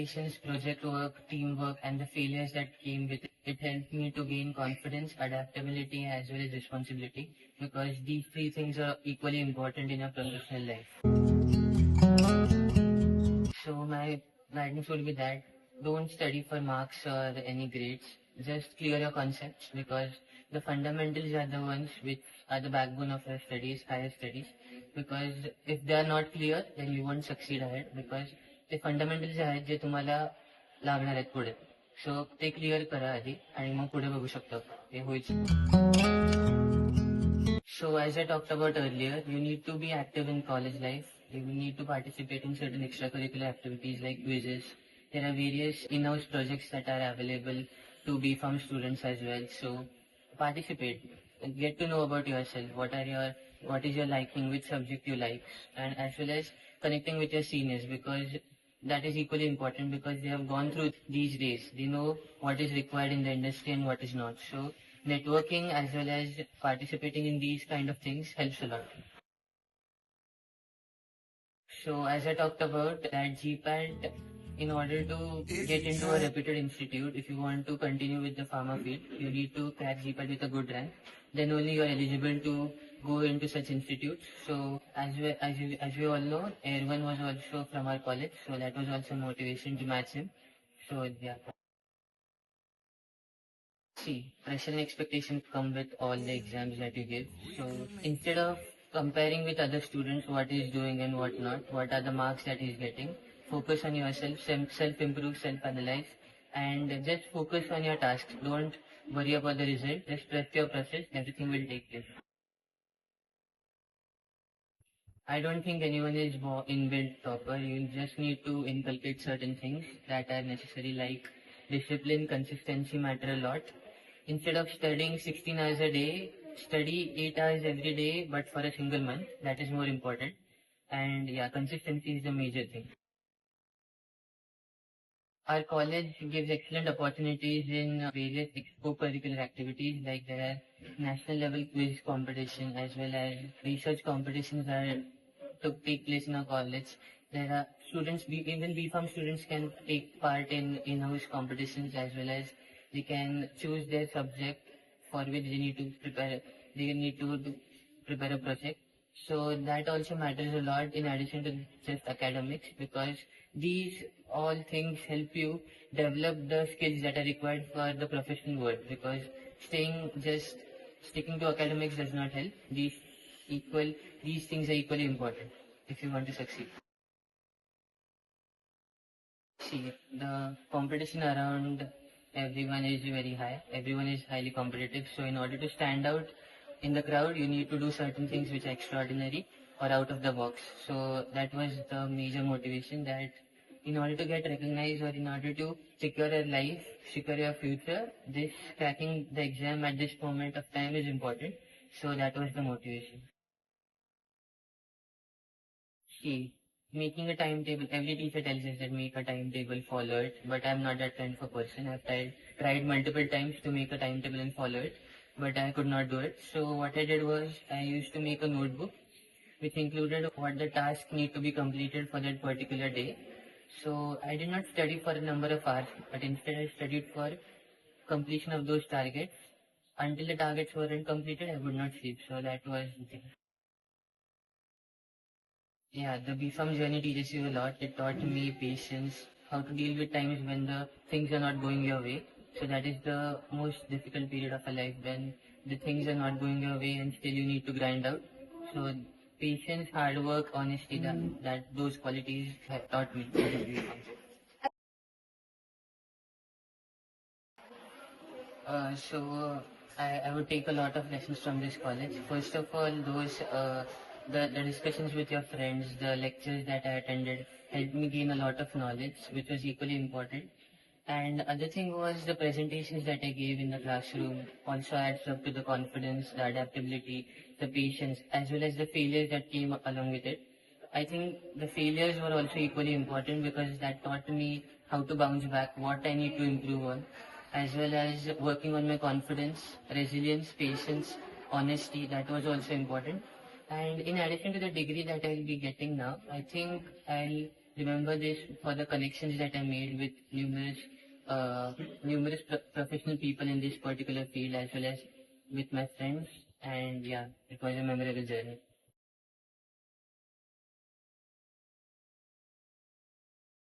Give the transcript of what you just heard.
presentations, project work, teamwork, and the failures that came with it. It helped me to gain confidence, adaptability, as well as responsibility, because these three things are equally important in a professional life. So my guidance would be that don't study for marks or any grades. Just clear your concepts, because the fundamentals are the ones which are the backbone of your studies, higher studies. Because if they are not clear, then you won't succeed ahead, because ते fundamentals आहेत जे तुम्हाला लागणार आहेत पुढे. सो ते clear करा आधी आणि मग पुढे बघू शकता ते होईल. So as I talked about earlier, you need to be active in college life. You need to participate in certain extracurricular activities like quizzes. There are various in-house projects that are available to B.Pharm students as well. So participate, get to know about yourself. What is your liking, which subject you like, and as well as connecting with your seniors, because that is equally important, because they have gone through these days. They know what is required in the industry and what is not. So networking as well as participating in these kind of things helps a lot. So as I talked about that GPAT, in order to get into a reputed institute, if you want to continue with the pharma field, you need to crack GPAT with a good rank. Then only you are eligible to go into such institutes. So as we all know, Erwan was also from our college, so that was also motivation to match him. So yeah. See, pressure and expectation come with all the exams that you give. So instead of comparing with other students what he is doing and what not, what are the marks that he is getting, focus on yourself, self-improve, self-analyze, and just focus on your tasks. Don't worry about the result. Just trust your process. Everything will take place. I don't think anyone is inbuilt topper. You just need to inculcate certain things that are necessary, like discipline, consistency matter a lot. Instead of studying 16 hours a day, study 8 hours every day, but for a single month. That is more important. And yeah, consistency is the major thing. Our college gives excellent opportunities in various co-curricular activities, like there are national level quiz competition as well as research competitions that take place in our college. There are students, even B.Pharm students can take part in in-house competitions, as well as they can choose their subject for which they need to prepare. They need to prepare a project. So that also matters a lot in addition to just academics, because these all things help you develop the skills that are required for the professional world, because sticking to academics does not help. These things are equally important if you want to succeed. See, the competition around everyone is very high. Everyone is highly competitive. So in order to stand out in the crowd, you need to do certain things which are extraordinary or out of the box. So that was the major motivation, that in order to get recognized or in order to secure your life, secure your future, this cracking the exam at this moment of time is important. So that was the motivation. See, making a timetable, every teacher tells us that make a timetable, follow it, but I'm not that kind of a person. I've tried multiple times to make a timetable and follow it, but I could not do it. So what I did was I used to make a notebook which included what the tasks need to be completed for that particular day. So I did not study for a number of hours, but instead I studied for completion of those targets. Until the targets weren't completed, I would not sleep. So that was the thing. Yeah, the B.Pharm journey teaches you a lot. It taught me patience, how to deal with times when the things are not going your way. So that is the most difficult period of a life, when the things are not going your way and still you need to grind out. So patience, hard work, honesty, those qualities have taught me. I would take a lot of lessons from this college. First of all, the discussions with your friends, the lectures that I attended helped me gain a lot of knowledge, which was equally important. And other thing was the presentations that I gave in the classroom also adds up to the confidence, the adaptability, the patience, as well as the failures that came along with it. I think the failures were also equally important, because that taught me how to bounce back, what I need to improve on, as well as working on my confidence, resilience, patience, honesty. That was also important. And in addition to the degree that I'll be getting now, I think I'll remember this for the connections that I made with numerous professional people in this particular field, as well as with my friends. And yeah, it was a memorable journey.